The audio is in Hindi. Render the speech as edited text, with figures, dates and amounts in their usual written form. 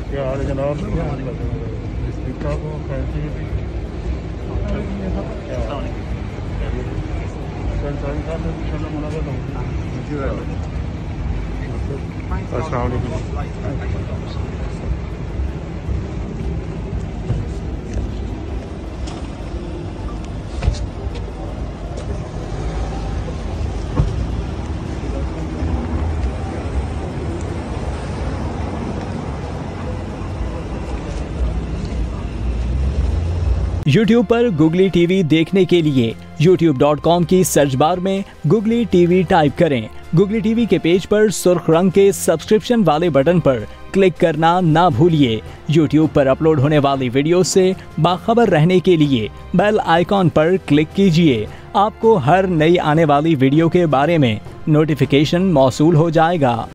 क्या हाल है जनाब? अस्सलाम वालेकुम। YouTube पर गुगली टीवी देखने के लिए youtube.com की सर्च बार में गुगली टीवी टाइप करें। गुगली टीवी के पेज पर सुर्ख रंग के सब्सक्रिप्शन वाले बटन पर क्लिक करना ना भूलिए। YouTube पर अपलोड होने वाली वीडियो से बाखबर रहने के लिए बेल आइकॉन पर क्लिक कीजिए। आपको हर नई आने वाली वीडियो के बारे में नोटिफिकेशन मौसूल हो जाएगा।